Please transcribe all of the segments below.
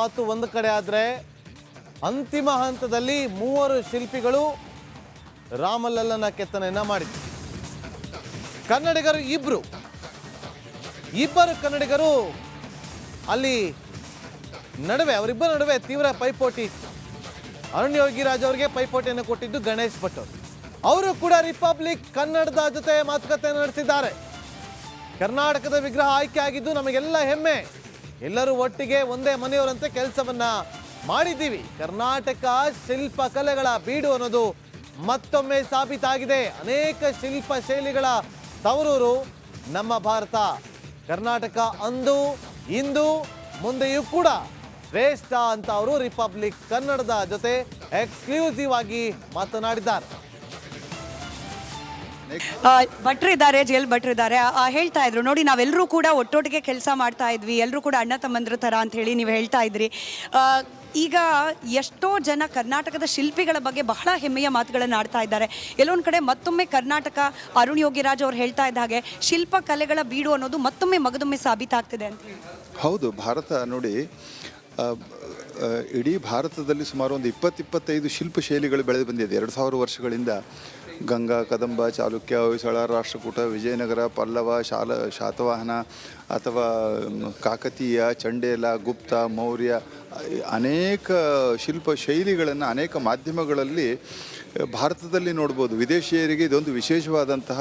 ಮಾತು ಒಂದು ಕಡೆ ಆದರೆ ಅಂತಿಮ ಹಂತದಲ್ಲಿ ಮೂವರು ಶಿಲ್ಪಿಗಳು ರಾಮಲಲ್ಲನ ಕೆತ್ತನೆಯನ್ನ ಮಾಡಿದ್ರು. ಕನ್ನಡಿಗರು ಇಬ್ಬರು ಕನ್ನಡಿಗರು ಅಲ್ಲಿ ಅವರಿಬ್ಬರ ನಡುವೆ ತೀವ್ರ ಪೈಪೋಟಿ. ಅರುಣ್ ಯೋಗಿರಾಜ್ ಅವರಿಗೆ ಪೈಪೋಟಿಯನ್ನು ಕೊಟ್ಟಿದ್ದು ಗಣೇಶ್ ಭಟ್ ಅವರು ಕೂಡ ರಿಪಬ್ಲಿಕ್ ಕನ್ನಡದ ಜೊತೆ ಮಾತುಕತೆ ನಡೆಸಿದ್ದಾರೆ. ಕರ್ನಾಟಕದ ವಿಗ್ರಹ ಆಯ್ಕೆ ಆಗಿದ್ದು ನಮಗೆಲ್ಲ ಹೆಮ್ಮೆ, ಎಲ್ಲರೂ ಒಟ್ಟಿಗೆ ಒಂದೇ ಮನೆಯವರಂತೆ ಕೆಲಸವನ್ನ ಮಾಡಿದ್ದೀವಿ. ಕರ್ನಾಟಕ ಶಿಲ್ಪ ಕಲೆಗಳ ಬೀಡು ಅನ್ನೋದು ಮತ್ತೊಮ್ಮೆ ಸಾಬೀತಾಗಿದೆ. ಅನೇಕ ಶಿಲ್ಪ ಶೈಲಿಗಳ ತವರೂರು ನಮ್ಮ ಭಾರತ. ಕರ್ನಾಟಕ ಅಂದು ಇಂದು ಮುಂದೆಯೂ ಕೂಡ ಶ್ರೇಷ್ಠ ಅಂತ ಅವರು ರಿಪಬ್ಲಿಕ್ ಕನ್ನಡದ ಜೊತೆ ಎಕ್ಸ್ಕ್ಲೂಸಿವ್ ಆಗಿ ಮಾತನಾಡಿದ್ದಾರೆ. ಭಟ್ರಿದ್ದಾರೆ, ಜೈಲ್ ಭಟ್ರಿದ್ದಾರೆ, ಹೇಳ್ತಾ ಇದ್ರು ನೋಡಿ ನಾವೆಲ್ಲರೂ ಕೂಡ ಒಟ್ಟೊಟ್ಟಿಗೆ ಕೆಲಸ ಮಾಡ್ತಾ ಇದ್ವಿ, ಎಲ್ಲರೂ ಕೂಡ ಅಣ್ಣ ತಮ್ಮಂದ್ರ ಥರ ಅಂತ ಹೇಳಿ ನೀವು ಹೇಳ್ತಾ ಇದ್ರಿ. ಈಗ ಎಷ್ಟೋ ಜನ ಕರ್ನಾಟಕದ ಶಿಲ್ಪಿಗಳ ಬಗ್ಗೆ ಬಹಳ ಹೆಮ್ಮೆಯ ಮಾತುಗಳನ್ನು ಆಡ್ತಾ ಇದ್ದಾರೆ. ಎಲ್ಲೊಂದು ಕಡೆ ಮತ್ತೊಮ್ಮೆ ಕರ್ನಾಟಕ ಅರುಣ್ ಯೋಗಿರಾಜ್ ಅವ್ರು ಹೇಳ್ತಾ ಇದ್ದ ಹಾಗೆ ಶಿಲ್ಪ ಕಲೆಗಳ ಬೀಡು ಅನ್ನೋದು ಮತ್ತೊಮ್ಮೆ ಮಗದೊಮ್ಮೆ ಸಾಬೀತಾಗ್ತಿದೆ ಅಂತ ಹೇಳಿ. ಹೌದು, ಭಾರತ ನೋಡಿ ಇಡೀ ಭಾರತದಲ್ಲಿ ಸುಮಾರು ಒಂದು 20-25 ಶಿಲ್ಪ ಶೈಲಿಗಳು ಬೆಳೆದು ಬಂದಿದೆ 2000 ವರ್ಷಗಳಿಂದ. ಗಂಗಾ, ಕದಂಬ, ಚಾಲುಕ್ಯ, ಹೊಯ್ಸಳ, ರಾಷ್ಟ್ರಕೂಟ, ವಿಜಯನಗರ, ಪಲ್ಲವ, ಶಾತವಾಹನ ಅಥವಾ ಕಾಕತೀಯ, ಚಂಡೇಲ, ಗುಪ್ತ, ಮೌರ್ಯ, ಅನೇಕ ಶಿಲ್ಪ ಶೈಲಿಗಳನ್ನು ಅನೇಕ ಮಾಧ್ಯಮಗಳಲ್ಲಿ ಭಾರತದಲ್ಲಿ ನೋಡ್ಬೋದು. ವಿದೇಶಿಯರಿಗೆ ಇದೊಂದು ವಿಶೇಷವಾದಂತಹ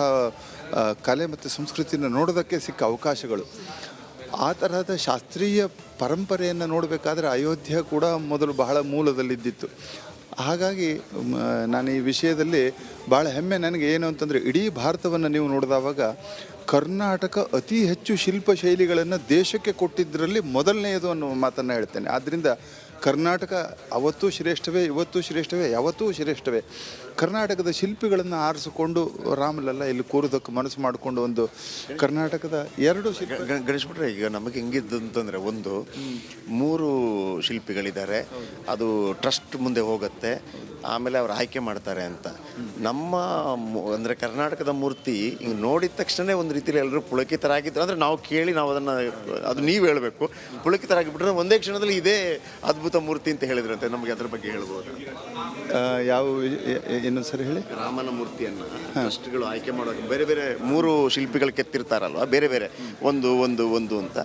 ಕಲೆ ಮತ್ತು ಸಂಸ್ಕೃತಿಯನ್ನು ನೋಡೋದಕ್ಕೆ ಸಿಕ್ಕ ಅವಕಾಶಗಳು. ಆ ತರಹದ ಶಾಸ್ತ್ರೀಯ ಪರಂಪರೆಯನ್ನು ನೋಡಬೇಕಾದ್ರೆ ಅಯೋಧ್ಯ ಕೂಡ ಮೊದಲು ಬಹಳ ಮೂಲದಲ್ಲಿದ್ದಿತ್ತು. ಹಾಗಾಗಿ ನಾನು ಈ ವಿಷಯದಲ್ಲಿ ಭಾಳ ಹೆಮ್ಮೆ ನನಗೆ ಏನು ಅಂತಂದರೆ, ಇಡೀ ಭಾರತವನ್ನು ನೀವು ನೋಡಿದವಾಗ ಕರ್ನಾಟಕ ಅತಿ ಹೆಚ್ಚು ಶಿಲ್ಪ ಶೈಲಿಗಳನ್ನು ದೇಶಕ್ಕೆ ಕೊಟ್ಟಿದ್ದರಲ್ಲಿ ಮೊದಲನೆಯದು ಅನ್ನೋ ಮಾತನ್ನು ಹೇಳ್ತೇನೆ. ಆದ್ದರಿಂದ ಕರ್ನಾಟಕ ಅವತ್ತೂ ಶ್ರೇಷ್ಠವೇ, ಇವತ್ತೂ ಶ್ರೇಷ್ಠವೇ, ಯಾವತ್ತೂ ಶ್ರೇಷ್ಠವೇ. ಕರ್ನಾಟಕದ ಶಿಲ್ಪಿಗಳನ್ನು ಆರಿಸಿಕೊಂಡು ರಾಮಲಲ್ಲ ಇಲ್ಲಿ ಕೂರೋದಕ್ಕೆ ಮನಸ್ಸು ಮಾಡಿಕೊಂಡು ಒಂದು ಕರ್ನಾಟಕದ ಎರಡು ಗಣೇಶ್ ಭಟ್ರೆ, ಈಗ ನಮಗೆ ಹೆಂಗಿದ್ದು ಅಂತಂದರೆ, ಒಂದು 3 ಶಿಲ್ಪಿಗಳಿದ್ದಾರೆ, ಅದು ಟ್ರಸ್ಟ್ ಮುಂದೆ ಹೋಗುತ್ತೆ, ಆಮೇಲೆ ಅವ್ರು ಆಯ್ಕೆ ಮಾಡ್ತಾರೆ ಅಂತ. ನಮ್ಮ ಅಂದರೆ ಕರ್ನಾಟಕದ ಮೂರ್ತಿ ಹಿಂಗೆ ನೋಡಿದ ತಕ್ಷಣ ಒಂದು ರೀತಿಯಲ್ಲಿ ಎಲ್ಲರೂ ಪುಳಕಿತರಾಗಿದ್ರು. ಅಂದರೆ ನಾವು ಕೇಳಿ ನಾವು ಅದನ್ನು ಅದು ನೀವು ಹೇಳಬೇಕು, ಪುಳಕಿತರಾಗಿಬಿಟ್ರೆ ಒಂದೇ ಕ್ಷಣದಲ್ಲಿ ಇದೇ ಅದ್ಭುತ ಮೂರ್ತಿ ಅಂತ ಹೇಳಿದ್ರಂತೆ. ನಮಗೆ ಅದ್ರ ಬಗ್ಗೆ ಹೇಳ್ಬೋದು. ಯಾವ ಇನ್ನೊಂದು ಸರಿ ಹೇಳಿ. ರಾಮನ ಮೂರ್ತಿಯನ್ನು ಟ್ರಸ್ಟ್ಗಳು ಆಯ್ಕೆ ಮಾಡೋಕೆ ಬೇರೆ ಬೇರೆ 3 ಶಿಲ್ಪಿಗಳು ಕೆತ್ತಿರ್ತಾರಲ್ವ, ಬೇರೆ ಬೇರೆ ಒಂದು ಅಂತ.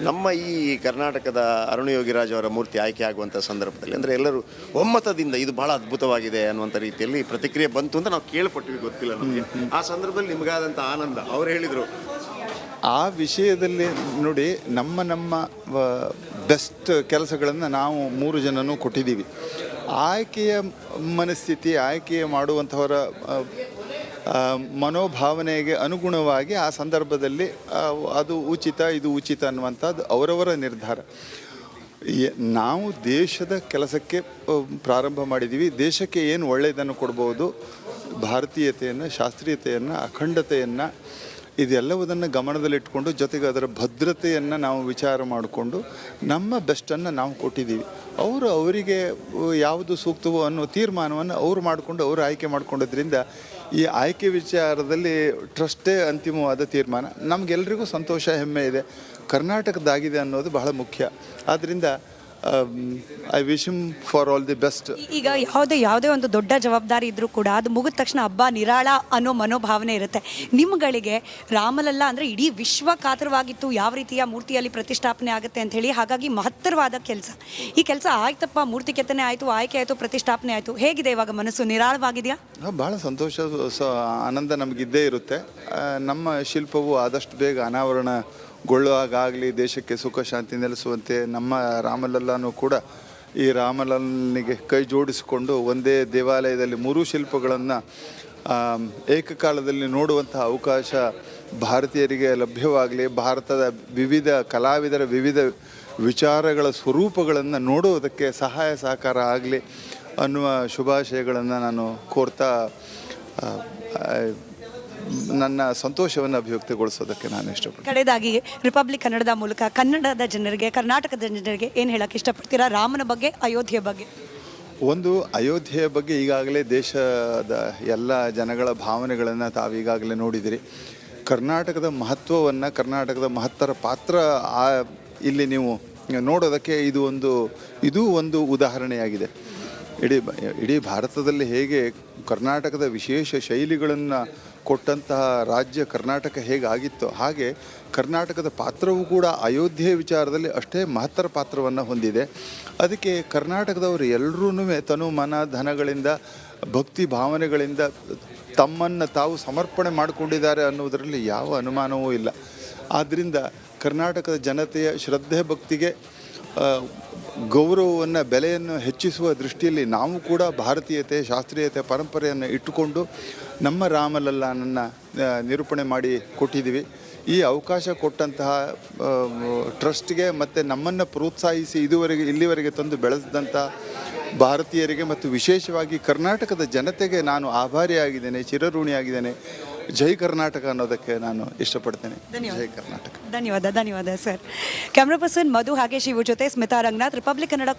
ನಮ್ಮ ಈ ಕರ್ನಾಟಕದ ಅರುಣ್ ಯೋಗಿರಾಜ್ ಅವರ ಮೂರ್ತಿ ಆಯ್ಕೆ ಆಗುವಂಥ ಸಂದರ್ಭದಲ್ಲಿ ಅಂದರೆ ಎಲ್ಲರೂ ಒಮ್ಮತದಿಂದ ಇದು ಬಹಳ ಅದ್ಭುತವಾಗಿದೆ ಅನ್ನುವಂಥ ರೀತಿಯಲ್ಲಿ ಪ್ರತಿಕ್ರಿಯೆ ಬಂತು ಅಂತ ನಾವು ಕೇಳ್ಪಟ್ವಿ, ಗೊತ್ತಿಲ್ಲ ನಮಗೆ. ಆ ಸಂದರ್ಭದಲ್ಲಿ ನಿಮಗಾದಂಥ ಆನಂದ ಅವ್ರು ಹೇಳಿದರು. ಆ ವಿಷಯದಲ್ಲಿ ನೋಡಿ, ನಮ್ಮ ಬೆಸ್ಟ್ ಕೆಲಸಗಳನ್ನು ನಾವು 3 ಜನನೂ ಕೊಟ್ಟಿದ್ದೀವಿ. ಆಯ್ಕೆಯ ಮನಸ್ಥಿತಿ, ಆಯ್ಕೆ ಮಾಡುವಂಥವರ ಮನೋಭಾವನೆಗೆ ಅನುಗುಣವಾಗಿ ಆ ಸಂದರ್ಭದಲ್ಲಿ ಅದು ಉಚಿತ, ಇದು ಉಚಿತ ಅನ್ನುವಂಥದ್ದು ಅವರವರ ನಿರ್ಧಾರ. ನಾವು ದೇಶದ ಕೆಲಸಕ್ಕೆ ಪ್ರಾರಂಭ ಮಾಡಿದ್ದೀವಿ. ದೇಶಕ್ಕೆ ಏನು ಒಳ್ಳೆಯದನ್ನು ಕೊಡ್ಬೋದು, ಭಾರತೀಯತೆಯನ್ನು, ಶಾಸ್ತ್ರೀಯತೆಯನ್ನು, ಅಖಂಡತೆಯನ್ನು, ಇದೆಲ್ಲವುದನ್ನು ಗಮನದಲ್ಲಿಟ್ಕೊಂಡು ಜೊತೆಗೆ ಅದರ ಭದ್ರತೆಯನ್ನು ನಾವು ವಿಚಾರ ಮಾಡಿಕೊಂಡು ನಮ್ಮ ಬೆಸ್ಟನ್ನು ನಾವು ಕೊಟ್ಟಿದ್ದೀವಿ. ಅವರಿಗೆ ಯಾವುದು ಸೂಕ್ತವೋ ಅನ್ನೋ ತೀರ್ಮಾನವನ್ನು ಅವರು ಮಾಡಿಕೊಂಡು ಅವರು ಆಯ್ಕೆ ಮಾಡಿಕೊಂಡಿದ್ದರಿಂದ ಈ ಆಯ್ಕೆ ವಿಚಾರದಲ್ಲಿ ಟ್ರಸ್ಟೇ ಅಂತಿಮವಾದ ತೀರ್ಮಾನ. ನಮಗೆಲ್ಲರಿಗೂ ಸಂತೋಷ, ಹೆಮ್ಮೆ ಇದೆ. ಕರ್ನಾಟಕದಾಗಿದೆ ಅನ್ನೋದು ಬಹಳ ಮುಖ್ಯ. ಆದ್ದರಿಂದ I wish him for all the best. ಈಗ ಯಾವುದೇ ಒಂದು ದೊಡ್ಡ ಜವಾಬ್ದಾರಿ ಇದ್ರೂ ಕೂಡ ಅದು ಮುಗಿದ ತಕ್ಷಣ ಹಬ್ಬ ನಿರಾಳ ಅನ್ನೋ ಮನೋಭಾವನೆ ಇರುತ್ತೆ. ನಿಮ್ಮಗಳಿಗೆ ರಾಮಲಲ್ಲ ಅಂದರೆ ಇಡೀ ವಿಶ್ವ ಕಾತರವಾಗಿತ್ತು ಯಾವ ರೀತಿಯ ಮೂರ್ತಿಯಲ್ಲಿ ಪ್ರತಿಷ್ಠಾಪನೆ ಆಗುತ್ತೆ ಅಂತ ಹೇಳಿ. ಹಾಗಾಗಿ ಮಹತ್ತರವಾದ ಕೆಲಸ. ಈ ಕೆಲಸ ಆಯ್ತಪ್ಪ, ಮೂರ್ತಿ ಕೆತ್ತನೆ ಆಯಿತು, ಆಯ್ಕೆ ಆಯಿತು, ಪ್ರತಿಷ್ಠಾಪನೆ ಆಯಿತು. ಹೇಗಿದೆ ಇವಾಗ ಮನಸ್ಸು? ನಿರಾಳವಾಗಿದೆಯಾ? ಭಾಳ ಸಂತೋಷ, ಆನಂದ ನಮಗಿದ್ದೇ ಇರುತ್ತೆ. ನಮ್ಮ ಶಿಲ್ಪವು ಆದಷ್ಟು ಬೇಗ ಅನಾವರಣಗೊಳ್ಳುವಾಗಲಿ ದೇಶಕ್ಕೆ ಸುಖ ಶಾಂತಿ ನೆಲೆಸುವಂತೆ ನಮ್ಮ ರಾಮಲಲ್ಲನೂ ಕೂಡ ಈ ರಾಮಲಲ್ಲನಿಗೆ ಕೈ ಜೋಡಿಸಿಕೊಂಡು ಒಂದೇ ದೇವಾಲಯದಲ್ಲಿ 3 ಶಿಲ್ಪಗಳನ್ನು ಏಕಕಾಲದಲ್ಲಿ ನೋಡುವಂಥ ಅವಕಾಶ ಭಾರತೀಯರಿಗೆ ಲಭ್ಯವಾಗಲಿ, ಭಾರತದ ವಿವಿಧ ಕಲಾವಿದರ ವಿವಿಧ ವಿಚಾರಗಳ ಸ್ವರೂಪಗಳನ್ನು ನೋಡುವುದಕ್ಕೆ ಸಹಾಯ ಸಹಕಾರ ಆಗಲಿ ಅನ್ನುವ ಶುಭಾಶಯಗಳನ್ನು ನಾನು ಕೋರ್ತಾ ನನ್ನ ಸಂತೋಷವನ್ನು ಅಭಿವ್ಯಕ್ತಿಗೊಳಿಸೋದಕ್ಕೆ ನಾನು ಇಷ್ಟಪಡ್ತೀನಿ. ಕಡೆಯದಾಗಿ ರಿಪಬ್ಲಿಕ್ ಕನ್ನಡದ ಮೂಲಕ ಕನ್ನಡದ ಜನರಿಗೆ, ಕರ್ನಾಟಕದ ಜನರಿಗೆ ಏನು ಹೇಳಕ್ಕೆ ಇಷ್ಟಪಡ್ತೀರಾ ರಾಮನ ಬಗ್ಗೆ, ಅಯೋಧ್ಯೆ ಬಗ್ಗೆ? ಒಂದು, ಅಯೋಧ್ಯೆಯ ಬಗ್ಗೆ ಈಗಾಗಲೇ ದೇಶದ ಎಲ್ಲ ಜನಗಳ ಭಾವನೆಗಳನ್ನು ತಾವೀಗಾಗಲೇ ನೋಡಿದಿರಿ. ಕರ್ನಾಟಕದ ಮಹತ್ವವನ್ನು, ಕರ್ನಾಟಕದ ಮಹತ್ತರ ಪಾತ್ರ ಇಲ್ಲಿ ನೀವು ನೋಡೋದಕ್ಕೆ ಇದು ಒಂದು ಉದಾಹರಣೆಯಾಗಿದೆ. ಇಡೀ ಭಾರತದಲ್ಲಿ ಹೇಗೆ ಕರ್ನಾಟಕದ ವಿಶೇಷ ಶೈಲಿಗಳನ್ನು ಕೊಟ್ಟಂತಹ ರಾಜ್ಯ ಕರ್ನಾಟಕ ಹೇಗಾಗಿತ್ತೋ ಹಾಗೆ ಕರ್ನಾಟಕದ ಪಾತ್ರವೂ ಕೂಡ ಅಯೋಧ್ಯೆ ವಿಚಾರದಲ್ಲಿ ಅಷ್ಟೇ ಮಹತ್ತರ ಪಾತ್ರವನ್ನು ಹೊಂದಿದೆ. ಅದಕ್ಕೆ ಕರ್ನಾಟಕದವರು ಎಲ್ಲರೂ ತನು ಮನ ಧನಗಳಿಂದ ಭಕ್ತಿ ಭಾವನೆಗಳಿಂದ ತಮ್ಮನ್ನು ತಾವು ಸಮರ್ಪಣೆ ಮಾಡಿಕೊಂಡಿದ್ದಾರೆ ಅನ್ನೋದರಲ್ಲಿ ಯಾವ ಅನುಮಾನವೂ ಇಲ್ಲ. ಆದ್ದರಿಂದ ಕರ್ನಾಟಕದ ಜನತೆಯ ಶ್ರದ್ಧೆ ಭಕ್ತಿಗೆ ಗೌರವವನ್ನು ಬೆಲೆಯನ್ನು ಹೆಚ್ಚಿಸುವ ದೃಷ್ಟಿಯಲ್ಲಿ ನಾವು ಕೂಡ ಭಾರತೀಯತೆ ಶಾಸ್ತ್ರೀಯತೆ ಪರಂಪರೆಯನ್ನು ಇಟ್ಟುಕೊಂಡು ನಮ್ಮ ರಾಮಲಲ್ಲಾನನ್ನು ನಿರೂಪಣೆ ಮಾಡಿ ಕೊಟ್ಟಿದ್ದೀವಿ. ಈ ಅವಕಾಶ ಕೊಟ್ಟಂತಹ ಟ್ರಸ್ಟ್ಗೆ ಮತ್ತು ನಮ್ಮನ್ನು ಪ್ರೋತ್ಸಾಹಿಸಿ ಇಲ್ಲಿವರೆಗೆ ತಂದು ಬೆಳೆಸಿದಂಥ ಭಾರತೀಯರಿಗೆ ಮತ್ತು ವಿಶೇಷವಾಗಿ ಕರ್ನಾಟಕದ ಜನತೆಗೆ ನಾನು ಆಭಾರಿಯಾಗಿದ್ದೇನೆ, ಚಿರಋಣಿಯಾಗಿದ್ದೇನೆ. ಜೈ ಕರ್ನಾಟಕ ಅನ್ನೋದಕ್ಕೆ ನಾನು ಇಷ್ಟಪಡ್ತೇನೆ. ಜೈ ಕರ್ನಾಟಕ. ಧನ್ಯವಾದ ಸರ್. ಕ್ಯಾಮ್ರಾ ಪರ್ಸನ್ ಮಧು ಹಾಗೆ ಶಿವು ಜೊತೆ ಸ್ಮಿತಾ ರಂಗನಾಥ್, ರಿಪಬ್ಲಿಕ್ ಕನ್ನಡ